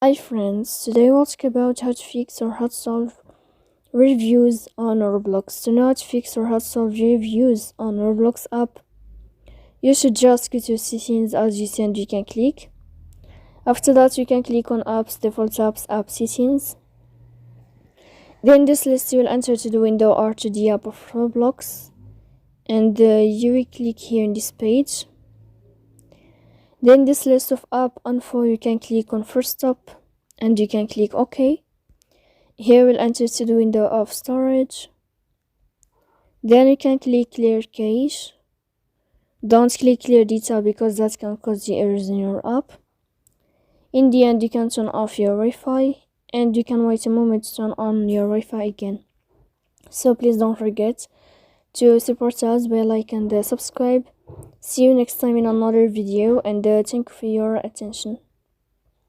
Hi friends, today we'll talk about how to fix or how to solve reviews on Roblox. To know how to fix or how to solve reviews on Roblox app, you should just go to settings as you see and you can click. After that, you can click on apps, default apps, app settings. Then this list you will enter to the window or to the app of Roblox, and you will click here in this page. Then this list of app info you can click on first stop and you can click OK. Here we'll enter to the window of storage. Then you can click clear cache. Don't click clear data because that can cause the errors in your app. In the end, you can turn off your Wi-Fi and you can wait a moment to turn on your Wi-Fi again. So please don't forget to support us by like and subscribe. See you next time in another video, and thank you for your attention.